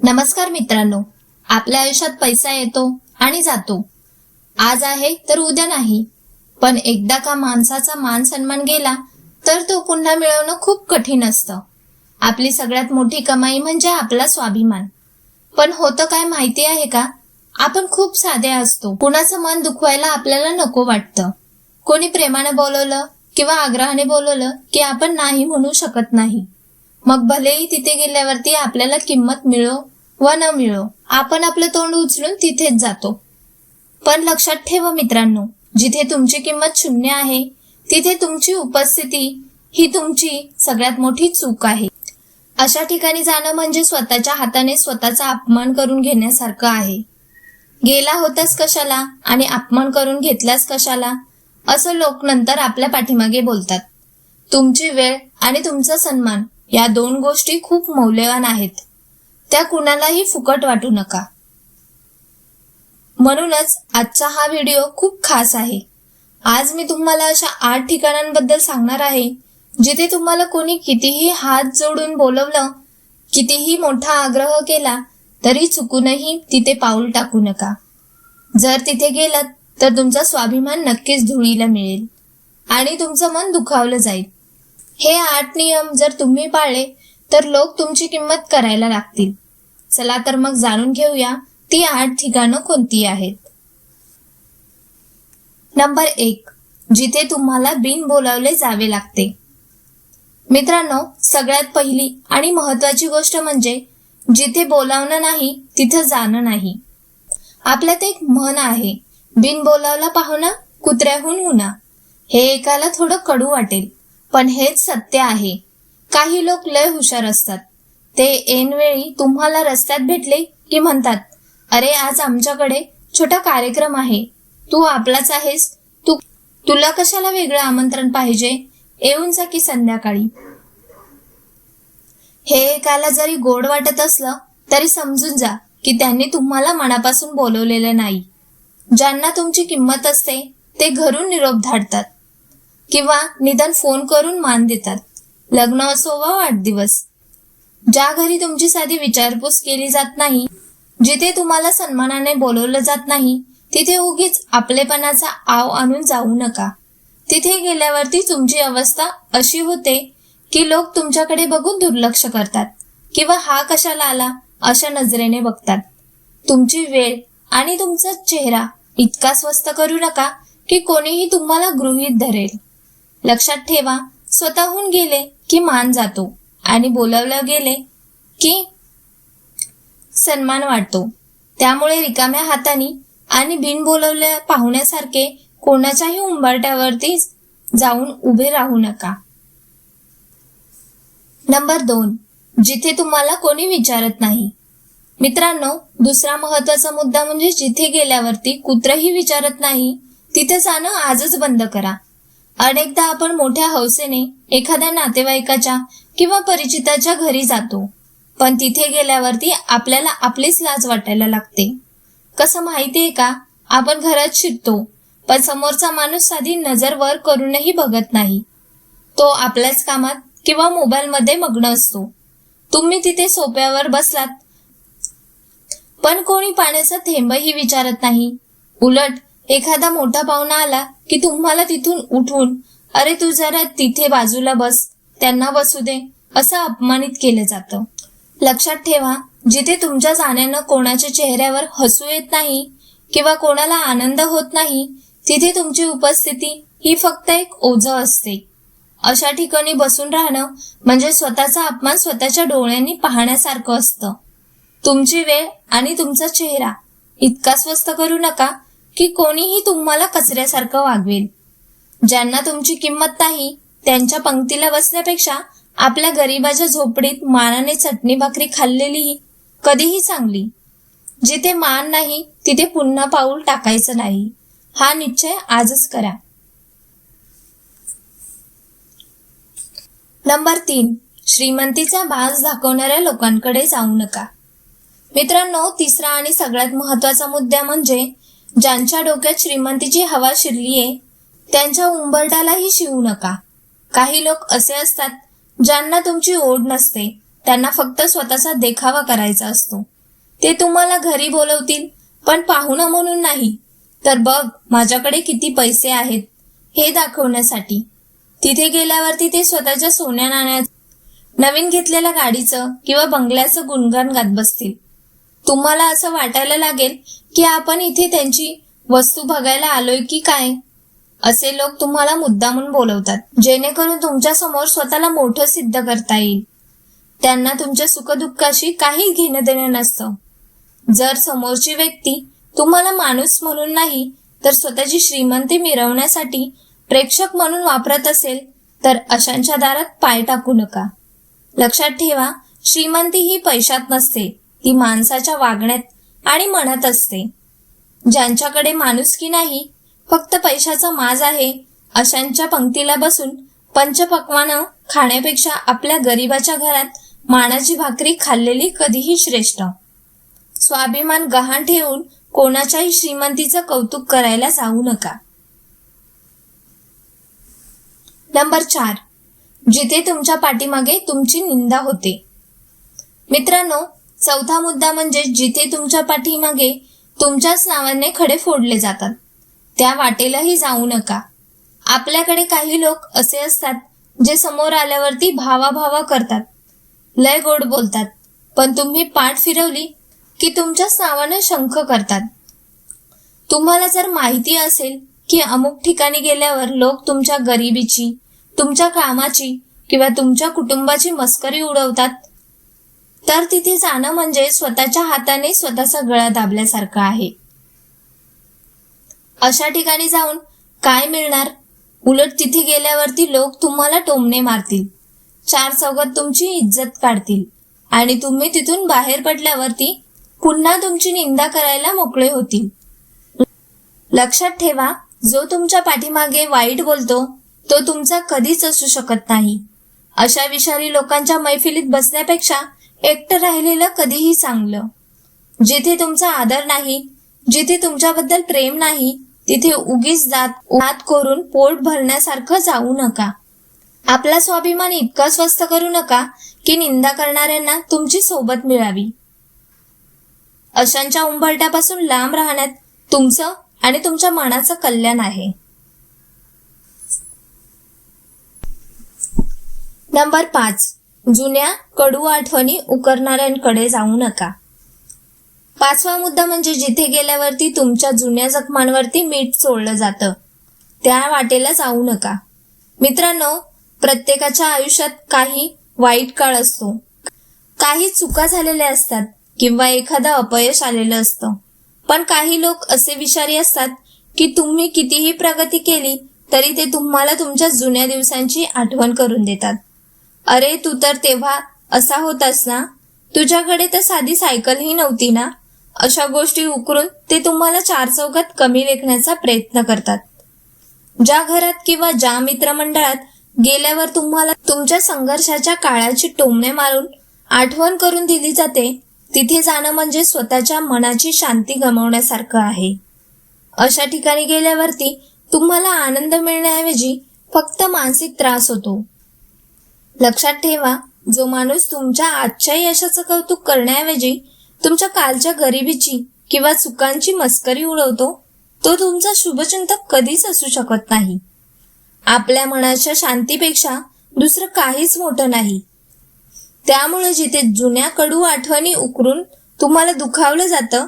नमस्कार मित्रांनो, आपल्या आयुष्यात पैसा येतो आणि जातो. आज आहे तर उद्या नाही. पण एकदा का माणसाचा मान सन्मान गेला तर तो पुन्हा मिळवणं खूप कठीण असतं. आपली सगळ्यात मोठी कमाई म्हणजे आपला स्वाभिमान. पण होतं काय माहिती आहे का, आपण खूप साधे असतो. कुणाचं मन दुखवायला आपल्याला नको वाटतं. कोणी प्रेमाने बोलवलं किंवा आग्रहाने बोलवलं की आपण नाही म्हणू शकत नाही. मग भलेही तिथे गेल्यावरती आपल्याला किंमत मिळो व न मिळो, आपण आपलं तोंड उचलून तिथेच जातो. पण लक्षात ठेवा मित्रांनो, जिथे तुमची किंमत शून्य आहे तिथे तुमची उपस्थिती ही तुमची सगळ्यात मोठी चूक आहे. अशा ठिकाणी जाणं म्हणजे स्वतःच्या हाताने स्वतःचा अपमान करून घेण्यासारखं आहे. गेला होतास कशाला आणि अपमान करून घेतलास कशाला, असं लोक नंतर आपल्या पाठीमागे बोलतात. तुमची वेळ आणि तुमचा सन्मान या दोन गोष्टी खूप मौल्यवान आहेत. त्या कुणालाही फुकट वाटू नका. म्हणूनच आजचा हा व्हिडिओ खूप खास आहे. आज मी तुम्हाला अशा 8 ठिकाणांबद्दल सांगणार आहे जिथे तुम्हाला कोणी कितीही हात जोडून बोलवलं, कितीही मोठा आग्रह केला तरी चुकूनही तिथे पाऊल टाकू नका. जर तिथे गेलात तर तुमचा स्वाभिमान नक्कीच धुळीला मिळेल आणि तुमचं मन दुखावलं जाईल. हे 8 नियम जर तुम्ही पाळले तर लोक तुमची किंमत करायला लागतील. चला तर मग जाणून घेऊया ती 8 ठिकाणं कोणती आहेत. नंबर 1, जिथे तुम्हाला बिन बोलावले जावे लागते. मित्रांनो, सगळ्यात पहिली आणि महत्वाची गोष्ट म्हणजे जिथे बोलावणं नाही तिथं जाणं नाही. आपल्यात एक म्हण आहे, बिन बोलावला पाहुणा कुत्र्याहून उन्हा. हे ऐकायला थोडं कडू वाटेल, पण हेच सत्य आहे. काही लोक लय हुशार असतात. ते ऐनवेळी तुम्हाला रस्त्यात भेटले की म्हणतात, अरे आज आमच्याकडे छोटा कार्यक्रम आहे, तू आपलाच आहेस, तुला कशाला वेगळं आमंत्रण पाहिजे, येऊन जा की संध्याकाळी. हे ऐकायला जरी गोड वाटत असलं तरी समजून जा की त्यांनी तुम्हाला मनापासून बोलवलेले नाही. ज्यांना तुमची किंमत असते ते घरून निरोप धाडतात किंवा निदान फोन करून मान देतात. लग्न असो वा वाढदिवस, ज्या घरी तुमची साधी विचारपूस केली जात नाही, जिथे तुम्हाला सन्मानाने बोलवलं जात नाही, तिथे उगीच आपलेपणाचा आव आणून जाऊ नका. तिथे गेल्यावरती तुमची अवस्था अशी होते की लोक तुमच्याकडे बघून दुर्लक्ष करतात किंवा हा कशाला आला अशा नजरेने बघतात. तुमची वेळ आणि तुमचा चेहरा इतका स्वस्त करू नका की कोणीही तुम्हाला गृहीत धरेल. लक्षात ठेवा, स्वतःहून गेले की मान जातो आणि बोलावलं गेले की सन्मान वाटतो. त्यामुळे रिकाम्या हाताने आणि बिन बोलवल्या पाहुण्यासारखे कोणाच्याही उंबरठ्यावरती जाऊन उभे राहू नका. नंबर 2, जिथे तुम्हाला कोणी विचारत नाही. मित्रांनो, दुसरा महत्वाचा मुद्दा म्हणजे जिथे गेल्यावरती कुत्रही विचारत नाही तिथे जाणं आजच बंद करा. अनेकदा आपण मोठ्या हौसेने एखाद्या नातेवाईकाच्या किंवा परिचिताच्या घरी जातो, पण तिथे गेल्यावरती आपल्याला आपलीच लाज वाटायला लागते. कसं माहितीये का, आपण घरात शिरतो पण समोरचा माणूस साधी नजर वर करूनही बघत नाही. तो आपल्याच कामात किंवा मोबाईल मध्ये मग्न असतो. तुम्ही तिथे सोफ्यावर बसलात पण कोणी पाण्याचा थेंबही विचारत नाही. उलट एखादा मोठा पाहुणा आला की तुम्हाला तिथून उठून, अरे तू जरा तिथे बाजूला बस, त्यांना बसू दे, असं अपमानित केलं जातं. लक्षात ठेवा, जिथे तुमच्या जाण्यानं कोणाच्या चेहऱ्यावर हसू येत नाही किंवा कोणाला आनंद होत नाही, तिथे तुमची उपस्थिती ही फक्त एक ओझं असते. अशा ठिकाणी बसून राहणं म्हणजे स्वतःचा अपमान स्वतःच्या डोळ्यांनी पाहण्यासारखं असतं. तुमची वेळ आणि तुमचा चेहरा इतका स्वस्त करू नका की कोणीही तुम्हाला कचऱ्यासारखं वागवेल. ज्यांना तुमची किंमत नाही त्यांच्या पंक्तीला बसण्यापेक्षा आपल्या गरिबाच्या झोपडीत मानाने चटणी भाकरी खाल्लेली कधीही चांगली. जिथे मान नाही तिथे पुन्हा पाऊल टाकायचं नाही, हा निश्चय आजच करा. नंबर 3, श्रीमंतीचा बाज दाखवणाऱ्या लोकांकडे जाऊ नका. मित्रांनो, तिसरा आणि सगळ्यात महत्वाचा मुद्दा म्हणजे ज्यांच्या डोक्यात श्रीमंतीची हवा शिरलीये त्यांच्या उंबरठ्यालाही शिवू नका. काही लोक असे असतात ज्यांना तुमची ओढ नसते, त्यांना फक्त स्वतःचा देखावा करायचा असतो. ते तुम्हाला घरी बोलवतील, पण पाहुणा म्हणून नाही, तर बघ माझ्याकडे किती पैसे आहेत हे दाखवण्यासाठी. तिथे गेल्यावरती ते स्वतःच्या सोन्या नाण्याचं, नवीन घेतलेल्या गाडीचं किंवा बंगल्याचं गुणगान गात बसतील. तुम्हाला असं वाटायला लागेल की आपण इथे त्यांची वस्तू बघायला आलोय की काय. असे लोक तुम्हाला मुद्दामून बोलवतात, जेणेकरून तुमच्या समोर स्वतःला मोठं सिद्ध करता येईल. त्यांना तुमच्या सुखदुःखाशी काही घेणं देणं नसतं. जर समोरची व्यक्ती तुम्हाला माणूस म्हणून नाही, तर स्वतःची श्रीमंती मिरवण्यासाठी प्रेक्षक म्हणून वापरत असेल, तर अशांच्या दारात पाय टाकू नका. लक्षात ठेवा, श्रीमंती ही पैशात नसते, ती माणसाच्या वागण्यात आणि मनात असते. ज्यांच्याकडे माणुसकी नाही, फक्त पैशाचा माज आहे, अशांच्या पंक्तीला बसून पंचपक्वान्न खाण्यापेक्षा आपल्या गरिबाच्या घरात मानाची भाकरी खाल्लेली कधीही श्रेष्ठ. स्वाभिमान गहाण ठेवून कोणाच्याही श्रीमंतीचं कौतुक करायला जाऊ नका. नंबर 4, जिथे तुमच्या पाठीमागे तुमची निंदा होते. मित्रांनो, चौथा मुद्दा म्हणजे जिथे तुमच्या पाठीमागे तुमच्याच नावाने खडे फोडले जातात, त्या वाटेलाही जाऊ नका. आपल्याकडे काही लोक असे असतात जे समोर आल्यावरती भावा करतात, लय गोड बोलतात, पण तुम्ही पाठ फिरवली की तुमच्याच नावाने शंख करतात. तुम्हाला जर माहिती असेल की अमुक ठिकाणी गेल्यावर लोक तुमच्या गरिबीची, तुमच्या कामाची किंवा तुमच्या कुटुंबाची मस्करी उडवतात, तर तिथे जाणं म्हणजे स्वतःच्या हाताने स्वतःचा गळा दाबल्यासारखं आहे. अशा ठिकाणी जाऊन काय मिळणार? उलट तिथे गेल्यावरती लोक तुम्हाला टोमणे मारतील, चार चौघात तुमची इज्जत काढतील आणि तुम्ही तिथून बाहेर पडल्यावरती पुन्हा तुमची निंदा करायला मोकळे होतील. लक्षात ठेवा, जो तुमच्या पाठीमागे वाईट बोलतो तो तुमचा कधीच असू शकत नाही. अशा विषारी लोकांच्या मैफिलीत बसण्यापेक्षा एकटं राहिलेलं कधीही चांगलं. जिथे तुमचा आदर नाही, जिथे तुमच्याबद्दल प्रेम नाही, तिथे उगीच दात करून पोट भरण्यासारखं जाऊ नका. आपला स्वाभिमान इतका स्वस्त करू नका की निंदा करणाऱ्यांना तुमची सोबत मिळावी. अशांच्या उंबरट्यापासून लांब राहण्यात तुमचं आणि तुमच्या मनाचं कल्याण आहे. नंबर 5, जुन्या कडू आठवणी उकरणाऱ्यांकडे जाऊ नका. 5वा मुद्दा म्हणजे जिथे गेल्यावरती तुमच्या जुन्या जखमांवरती मीठ चोळलं जातं, त्या वाटेला जाऊ नका. मित्रांनो, प्रत्येकाच्या आयुष्यात काही वाईट काळ असतो, काही चुका झालेल्या असतात किंवा एखादं अपयश आलेलं असतं. पण काही लोक असे विषारी असतात की तुम्ही कितीही प्रगती केली तरी ते तुम्हाला तुमच्या जुन्या दिवसांची आठवण करून देतात. अरे, तू तर तेव्हा असा होतास ना, तुझ्याकडे तर साधी सायकलही नव्हती ना. अशा गोष्टी उकरून ते तुम्हाला चार चौघात कमी लेखण्याचा प्रयत्न करतात. ज्या घरात किंवा ज्या मित्रमंडळात गेल्यावर तुम्हाला तुमच्या संघर्षाच्या काळाची टोमणे मारून आठवण करून दिली जाते, तिथे जाणं म्हणजे स्वतःच्या मनाची शांती गमावण्यासारखं आहे. अशा ठिकाणी गेल्यावरती तुम्हाला आनंद मिळण्याऐवजी फक्त मानसिक त्रास होतो. लक्षात ठेवा, जो माणूस तुमच्या आजच्या यशाचं कौतुक करण्याऐवजी तुमच्या कालच्या गरिबीची किंवा चुकांची मस्करी उडवतो, तो तुमचा शुभचिंतक कधीच असू शकत नाही. आपल्या मनाच्या शांतीपेक्षा दुसरं काहीच मोठं नाही. त्यामुळे जिथे जुन्या कडू आठवणी उकरून तुम्हाला दुखावलं जातं,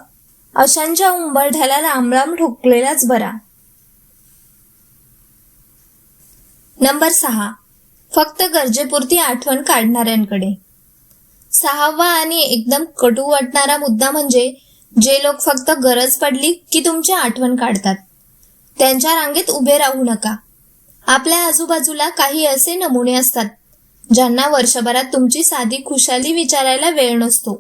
अशांच्या उंबरठ्याला रामराम ठोकलेलाच बरा. नंबर 6, फक्त गरजेपुरती आठवण काढणाऱ्यांकडे. 6वा आणि एकदम कटू वाटणारा मुद्दा म्हणजे जे लोक फक्त गरज पडली की तुमची आठवण काढतात, त्यांच्या रांगेत उभे राहू नका. आपल्या आजूबाजूला काही असे नमुने असतात ज्यांना वर्षभरात तुमची साधी खुशाली विचारायला वेळ नसतो,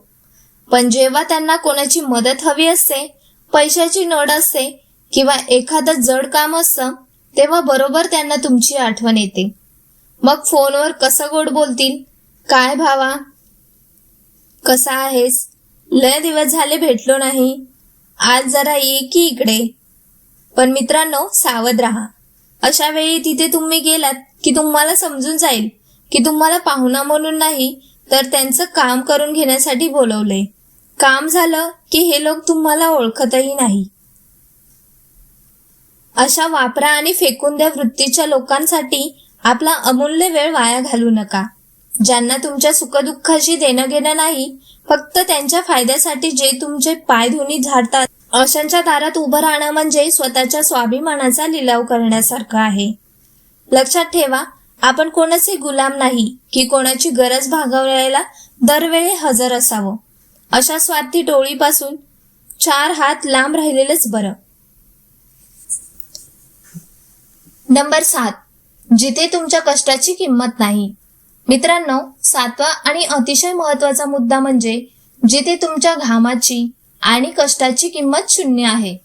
पण जेव्हा त्यांना कोणाची मदत हवी असते, पैशाची नड असते किंवा एखादं जड काम असतं, तेव्हा बरोबर त्यांना तुमची आठवण येते. मग फोनवर कसं गोड बोलतील, काय भावा, कसा आहेस, लय दिवस झाले भेटलो नाही, आज जरा ये की इकडे. पण मित्रांनो, सावध राहा. अशा वेळी तिथे तुम्ही गेलात की तुम्हाला समजून जाईल की तुम्हाला पाहुणा म्हणून नाही, तर त्यांचं काम करून घेण्यासाठी बोलवलंय. काम झालं की हे लोक तुम्हाला ओळखतही नाही. अशा वापरा आणि फेकून द्या वृत्तीच्या लोकांसाठी आपला अमूल्य वेळ वाया घालू नका. ज्यांना तुमच्या सुखदुःखाशी देणं घेणं नाही, फक्त त्यांच्या फायद्यासाठी जे तुमचे पायधुनी झाडतात, अशांच्या दारात उभं राहणं म्हणजे स्वतःच्या स्वाभिमानाचा लिलाव करण्यासारखं आहे. लक्षात ठेवा, आपण कोणाचे गुलाम नाही की कोणाची गरज भागवायला दरवेळी हजर असावं. अशा स्वार्थी टोळीपासून 4 हात लांब राहिलेलंच बरं. नंबर 7. जिथे तुमच्या कष्टाची किंमत नाही. मित्रांनो, 7वा आणि अतिशय महत्वाचा मुद्दा म्हणजे जिथे तुमच्या घामाची आणि कष्टाची किंमत 0 आहे,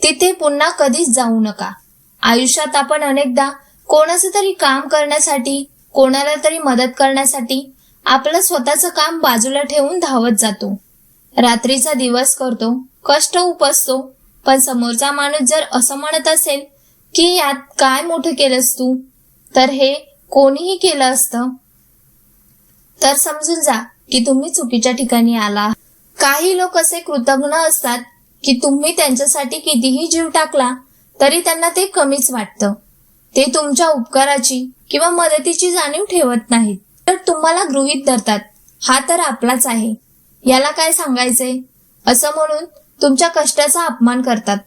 तिथे पुन्हा कधीच जाऊ नका. आयुष्यात आपण अनेकदा कोणाचं तरी काम करण्यासाठी, कोणाला तरी मदत करण्यासाठी आपलं स्वतःचं काम बाजूला ठेवून धावत जातो. रात्रीचा दिवस करतो, कष्ट उपसतो, पण समोरचा माणूस जर असं म्हणत असेल की यात काय मोठं केलंस तू, तर हे कोणीही केलं असतं, तर समजून जा की तुम्ही चुकीच्या ठिकाणी आला. काही लोक असे कृतज्ञ असतात की तुम्ही त्यांच्यासाठी कितीही जीव टाकला तरी त्यांना ते कमीच वाटतं. ते तुमच्या उपकाराची किंवा मदतीची जाणीव ठेवत नाहीत, तर तुम्हाला गृहीत धरतात, हा तर आपलाच आहे, याला काय सांगायचंय, असं म्हणून तुमच्या कष्टाचा अपमान करतात.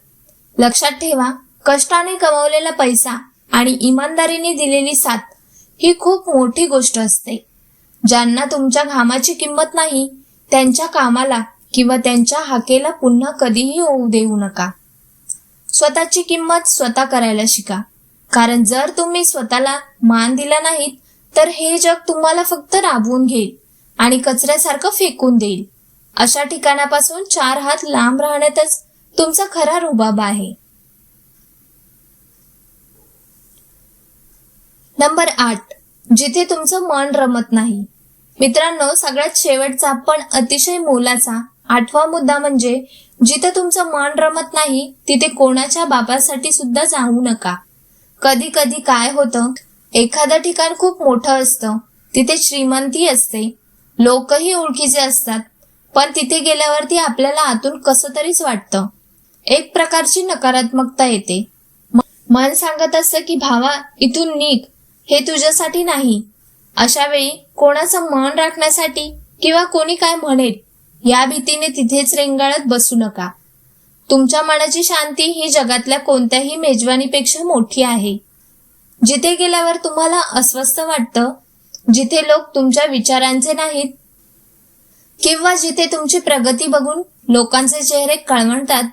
लक्षात ठेवा, कष्टाने कमावलेला पैसा आणि इमानदारीने दिलेली साथ ही खूप मोठी गोष्ट असते. ज्यांना तुमच्या घामाची किंमत नाही, त्यांच्या कामाला किंवा त्यांच्या हाकेला पुन्हा कधीही होऊ देऊ नका. स्वतःची किंमत स्वतः करायला शिका, कारण जर तुम्ही स्वतःला मान दिला नाहीत तर हे जग तुम्हाला फक्त राबवून घेईल आणि कचऱ्यासारखं फेकून देईल. अशा ठिकाणापासून 4 हात लांब राहण्यातच तुमचा खरा रुबाब आहे. नंबर 8. जिथे तुमचं मन रमत नाही. मित्रांनो, सगळ्यात शेवटचा पण अतिशय मोलाचा 8वा मुद्दा म्हणजे जिथे तुमचं मन रमत नाही, तिथे कोणाच्या बापासाठी सुद्धा जाऊ नका. कधी कधी काय होतं, एखादं ठिकाण खूप मोठं असतं, तिथे श्रीमंती असते, लोकही ओळखीचे असतात, पण तिथे गेल्यावरती आपल्याला आतून कसं तरीच वाटतं. एक प्रकारची नकारात्मकता येते. मन सांगत असतं की भावा, इथून निघ, हे तुझ्यासाठी नाही. अशा वेळी कोणाचं मन राखण्यासाठी किंवा कोणी काय म्हणेल या भीतीने तिथेच रेंगाळत बसू नका. तुमच्या मनाची शांती ही जगातल्या कोणत्याही मेजवानीपेक्षा मोठी आहे. जिथे गेल्यावर तुम्हाला अस्वस्थ वाटतं, जिथे लोक तुमच्या विचारांचे नाहीत किंवा जिथे तुमची प्रगती बघून लोकांचे चेहरे कळवळतात,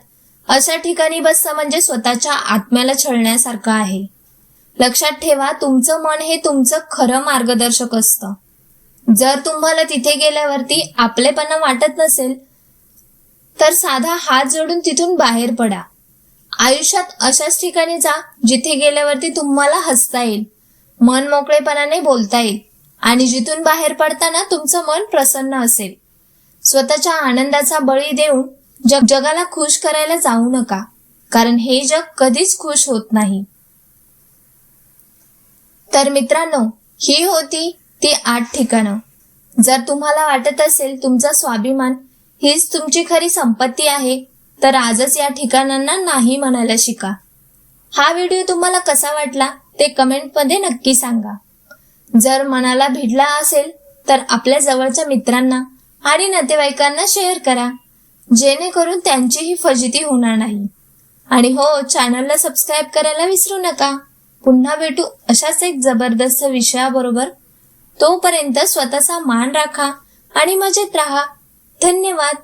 अशा ठिकाणी बसणं म्हणजे स्वतःच्या आत्म्याला छळण्यासारखं आहे. लक्षात ठेवा, तुमचं मन हे तुमचं खरं मार्गदर्शक असतं. जर तुम्हाला तिथे गेल्यावरती आपलेपणा वाटत नसेल तर साधा हात जोडून तिथून बाहेर पडा. आयुष्यात अशाच ठिकाणी जा जिथे गेल्यावरती तुम्हाला हसता येईल, मन मोकळेपणाने बोलता येईल आणि जिथून बाहेर पडताना तुमचं मन प्रसन्न असेल. स्वतःच्या आनंदाचा बळी देऊन जगाला खुश करायला जाऊ नका, कारण हे जग कधीच खुश होत नाही. तर मित्रांनो, ही होती ती 8 ठिकाणं. जर तुम्हाला वाटत असेल तुमचा स्वाभिमान हीच तुमची खरी संपत्ती आहे, तर आजच या ठिकाणांना नाही म्हणायला शिका. हा व्हिडिओ तुम्हाला कसा वाटला ते कमेंटमध्ये नक्की सांगा. जर मनाला भिडला असेल तर आपल्या जवळच्या मित्रांना आणि नातेवाईकांना शेअर करा, जेणेकरून त्यांचीही फजिती होणार नाही. आणि हो, चॅनलला सबस्क्राईब करायला विसरू नका. पुन्हा भेटू अशाच एक जबरदस्त विषयाबरोबर. तोपर्यंत स्वतःचा मान राखा आणि मजेत राहा. धन्यवाद.